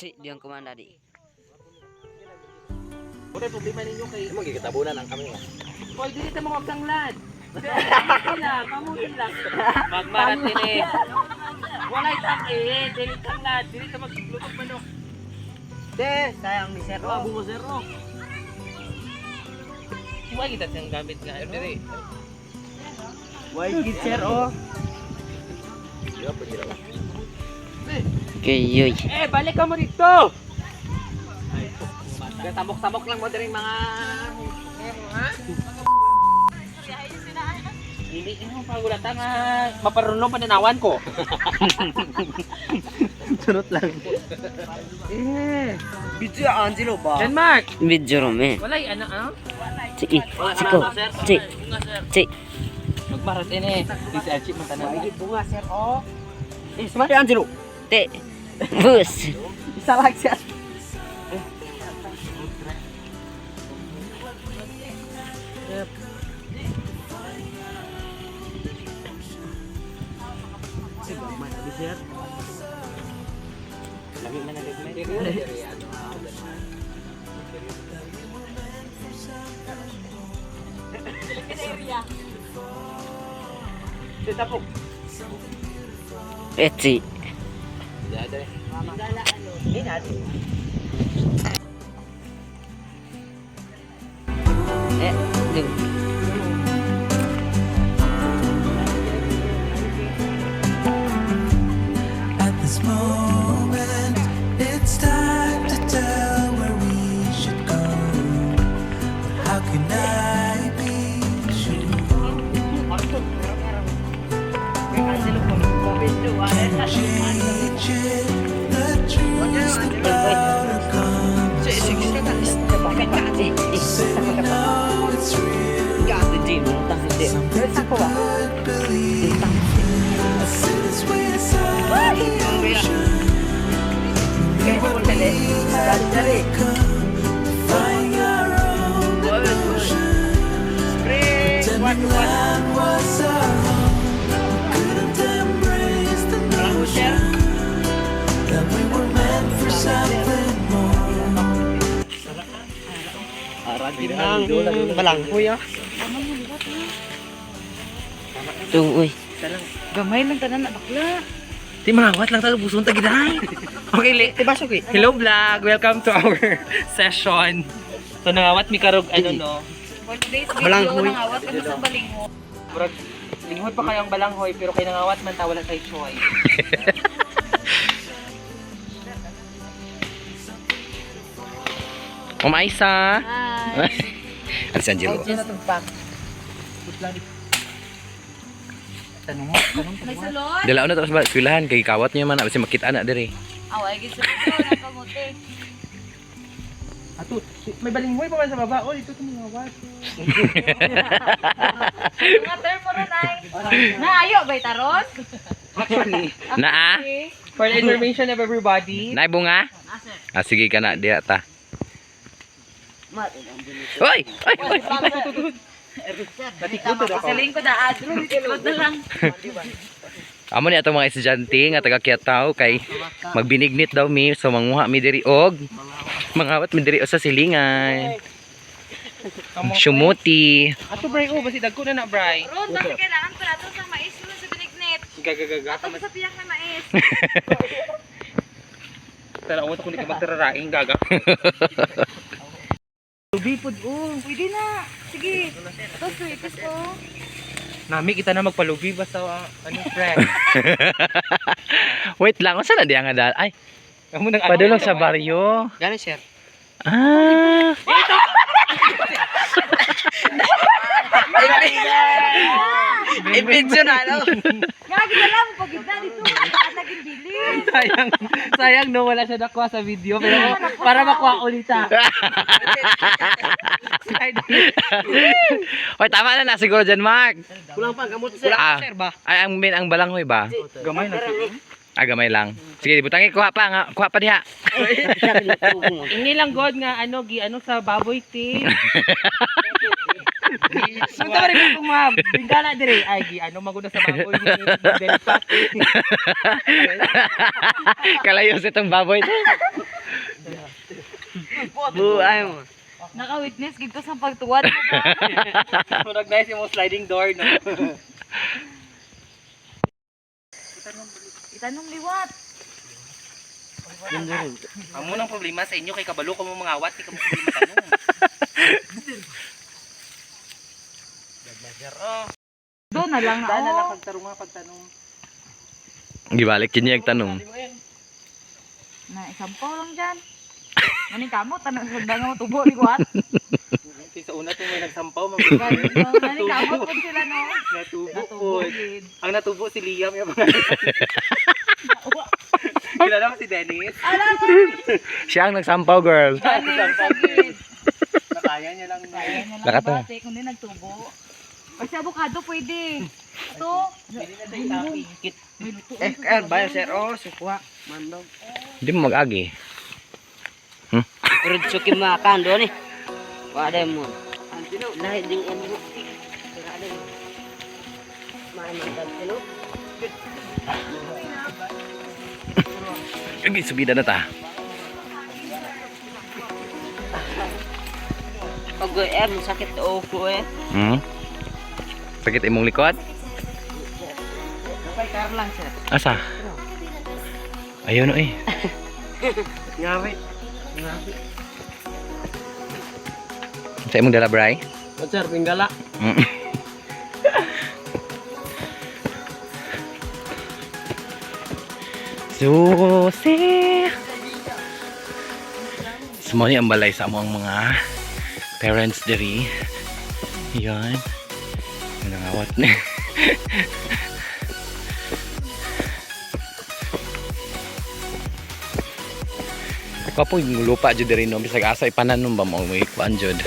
Si, di ang kumanda di. Wala problema ninyo kay Magkikitabunan ang kami. Hoy, dili ta mo magtanglad. Kamutin lang. Magmarat din eh. Walay takin, dili tanglad, dili ta maglutog manok. De, sayang ni Sir Bago mo zero. Why kita siyang gamit nga diri? Why gid Sir oh. Di ba pwede raw? Kayoy. Balik ka mo dito. Tamok-tamok lang mo diri mga ha? Hindi mo pagulatan nga maparuno pananawan ko. Sunod lang. Video Angelo ba? Denmark. Video rome. Walay ano ah? Sige, siko. Si. Si. Magmarat ini. Di si Archie man tanan. Why bunga Sir oh. Smart Angelo. Te. Bus. Isa lang siya. Sir. Lagi mana dari Tapok. Etsy. Di ada eh. Ini ada. Ding. At this moment, it's time to tell where we should go. How can I be sure? Changing the truth about a conversation. Say we know it's real. Something to could believe. A city's way inside the ocean. We were beings that come to find our own devotion. Pretending land was our home. We couldn't embrace the notion that we were meant for something more. Balanghoy ah. Uy. Gamay lang tanan na bakla. Di mangawat lang tayo buson ta giday. Okay, hello vlog. Welcome to our session. So nangawat mi karog ano no. For today's video, Balanghoy. nangawat kami sa balingo. Murag linghoy pa kayang balanghoy pero kay nangawat man ta wala kay choy. Umaisa. Hi. Alis Angelo. na tugpak. Tanong mo. May salon? Dalaw na tapos ba eskwelahan kay kawat niyo man kasi makita na diri. Away gid sa video na kamote. Ato, may balinghoy pa man sa baba. Oh, dito tumingawat. Mga term mo ron ay. Naayo ba taron? Actually, Naa? for the information of everybody, Nay bunga? Ah sige ka na diha ta. Oy! Oy! Oy! Saling ko da adro, ikot na lang. Amo ni atong mga estudyante nga taga Quiatao kay magbinignit daw mi so manguha mi diri og mangawat mi diri sa silingan. Sumuti. ato bray oh, basi dagko na bray. Ron, bakit kailangan ko nato sa mais mo sa binignit? Gagagaga Ato sa piyak na mais. Tara, uto ko ni ka magtararaing gaga. Lubipod oh. Pwede na. Sige. Ito, sweeties ko. Nami kita na magpalubi basta ano friend. Wait lang, unsa na diha nga dal? Ay, Kamu nang padulong sa baryo. Gani sir. Ah. Ibidyo na ano. Nga, kita lang. Pagkita dito. At naging bilin. Sayang no wala siya nakuha sa video pero para makuha ulit ah. Hoy, tama na siguro dyan, Mark. Kulang pa gamot Sir. Sir ba? Ay, ang balanghoy ba? Gamay na sir. Ah, gamay lang. Sige, butangi, kuha pa diha. Ini lang god nga ano gi ano sa baboy ti. Sunta rin ko mga bingala dire ay gi ano maguna sa baboy ni Delpat. Kalayos itong baboy. Buhay mo. Naka-witness gito sa pagtuwad mo ba? Murag nice yung sliding door, no? Itanong liwat. Amo nang problema sa inyo kay kabalo ko mo mga awat, di ka mo problema tanong. Doon na lang Daan na lang ako. pagtanong. Gibalik yun yung tanong. Na isampaw lang dyan. Maning kamo, tanong sa mo tubo liwat. Sa una to may nagsampaw, Maning kamo po sila no. natubo po. Natubo gid. Ang natubo si Liam yung mga. Kilala mo si Dennis? Alam mo, Siya ang nagsampaw, girl. galing sa gid. Nakaya niya lang. Kaya niya lang Nakata. bate kung di nagtubo. Pag sa avocado pwede. Ito, Hindi na tayo tapikit. may luto. Bayo sir, oh, sukuha. Mandog. Hindi mo mag-agi. Pero suki makan doon eh. Wala mo. Lahat ding emo. Sirali. May mandog sino? Lagi, subida na ta. Pag sakit uko eh. Sakit imong likod? Kapay kar lang sir. Asa? Ayun o eh. Ngawi. Sa imong dala, Bray? Sir, pinggala. Susi! Semua ang balay sa among mga parents diri. Yan. Nangawat na. Ako po yung lupa dyan diri no. Bisag asa ipanan ba mo may kuan dyan.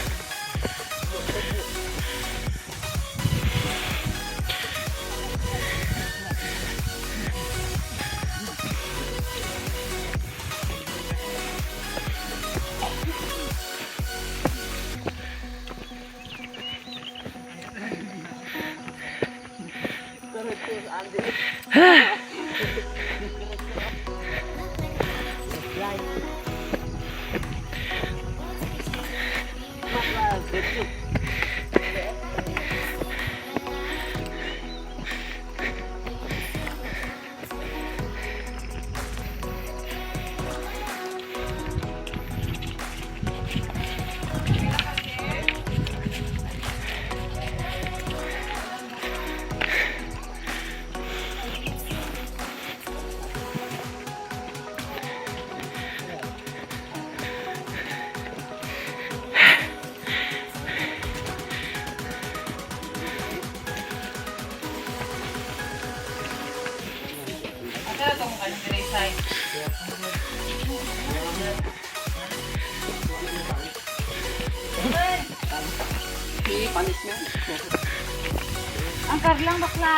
Ang karlang bakla.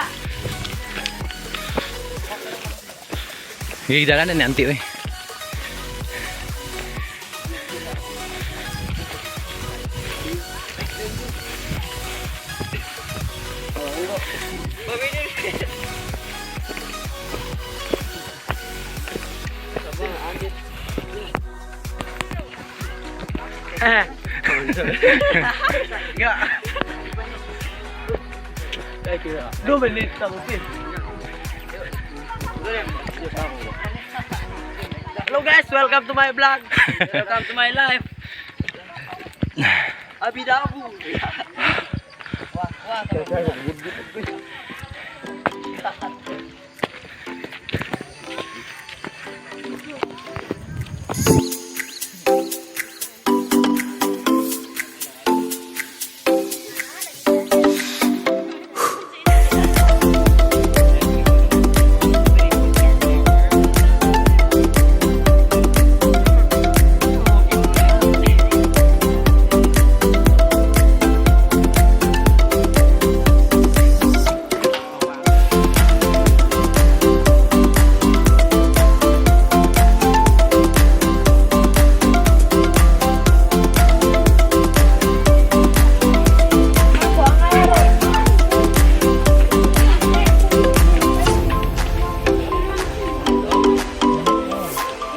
Gigdalan na ni auntie eh. Hello guys, welcome to my vlog. Welcome to my life. Abidabu.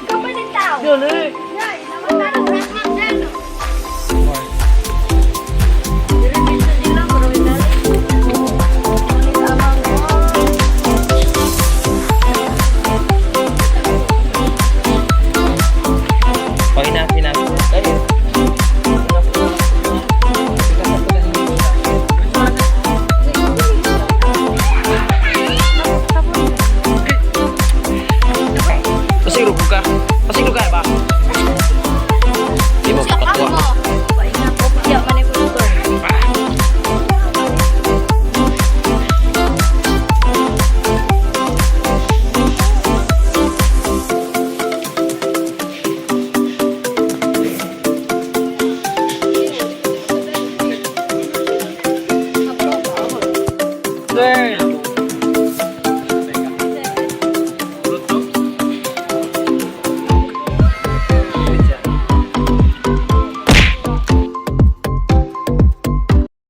Ikaw ba din tao?